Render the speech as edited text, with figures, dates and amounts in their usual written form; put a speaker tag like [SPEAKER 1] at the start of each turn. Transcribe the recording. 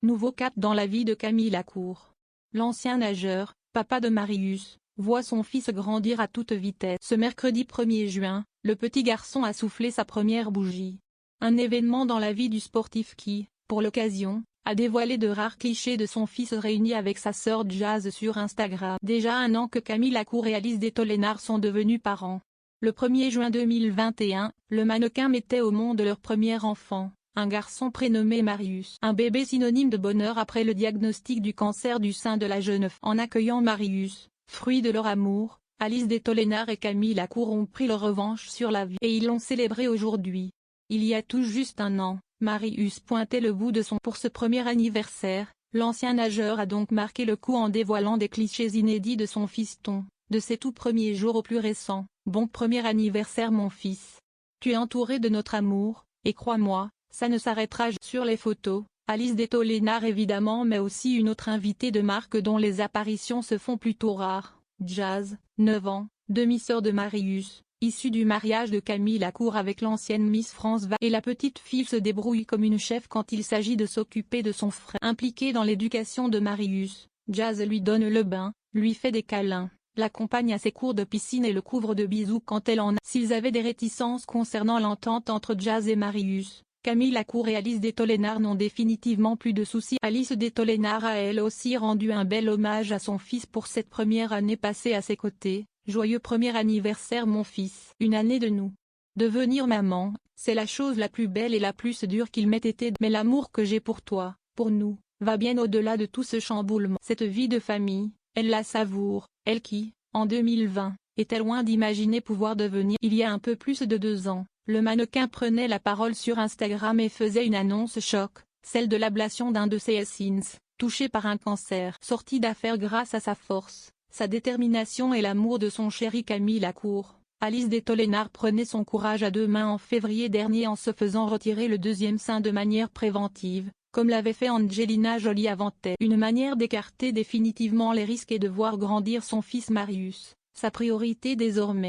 [SPEAKER 1] Nouveau cap dans la vie de Camille Lacour. L'ancien nageur, papa de Marius, voit son fils grandir à toute vitesse. Ce mercredi 1er juin, le petit garçon a soufflé sa première bougie. Un événement dans la vie du sportif qui, pour l'occasion, a dévoilé de rares clichés de son fils réuni avec sa sœur Jazz sur Instagram. Déjà un an que Camille Lacour et Alice Detollénard sont devenus parents. Le 1er juin 2021, le mannequin mettait au monde leur premier enfant, un garçon prénommé Marius. Un bébé synonyme de bonheur après le diagnostic du cancer du sein de la jeune femme. En accueillant Marius, fruit de leur amour, Alice Detollénard et Camille Lacour ont pris leur revanche sur la vie. Et ils l'ont célébré aujourd'hui. Il y a tout juste un an, Marius pointait le bout de son pour ce premier anniversaire. L'ancien nageur a donc marqué le coup en dévoilant des clichés inédits de son fiston, de ses tout premiers jours au plus récent. Bon premier anniversaire mon fils. Tu es entouré de notre amour, et crois-moi, ça ne s'arrêtera jamais. Sur les photos, Alice Detollénard évidemment mais aussi une autre invitée de marque dont les apparitions se font plutôt rares, Jazz, 9 ans, demi-sœur de Marius, issue du mariage de Camille Lacour avec l'ancienne Miss France. Et la petite fille se débrouille comme une chef quand il s'agit de s'occuper de son frère. Impliquée dans l'éducation de Marius, Jazz lui donne le bain, lui fait des câlins, l'accompagne à ses cours de piscine et le couvre de bisous quand elle en a. S'ils avaient des réticences concernant l'entente entre Jazz et Marius, Camille Lacour et Alice Detollénard n'ont définitivement plus de soucis. Alice Detollénard a elle aussi rendu un bel hommage à son fils pour cette première année passée à ses côtés. Joyeux premier anniversaire mon fils. Une année de nous. Devenir maman, c'est la chose la plus belle et la plus dure qu'il m'ait été. Mais l'amour que j'ai pour toi, pour nous, va bien au-delà de tout ce chamboulement. Cette vie de famille, elle la savoure, elle qui, en 2020, était loin d'imaginer pouvoir devenir. Il y a un peu plus de 2 ans, le mannequin prenait la parole sur Instagram et faisait une annonce choc, celle de l'ablation d'un de ses seins, touché par un cancer. Sorti d'affaires grâce à sa force, sa détermination et l'amour de son chéri Camille Lacour, Alice Detollénard prenait son courage à deux mains en février dernier en se faisant retirer le deuxième sein de manière préventive, comme l'avait fait Angelina Jolie avant elle. Une manière d'écarter définitivement les risques et de voir grandir son fils Marius, sa priorité désormais.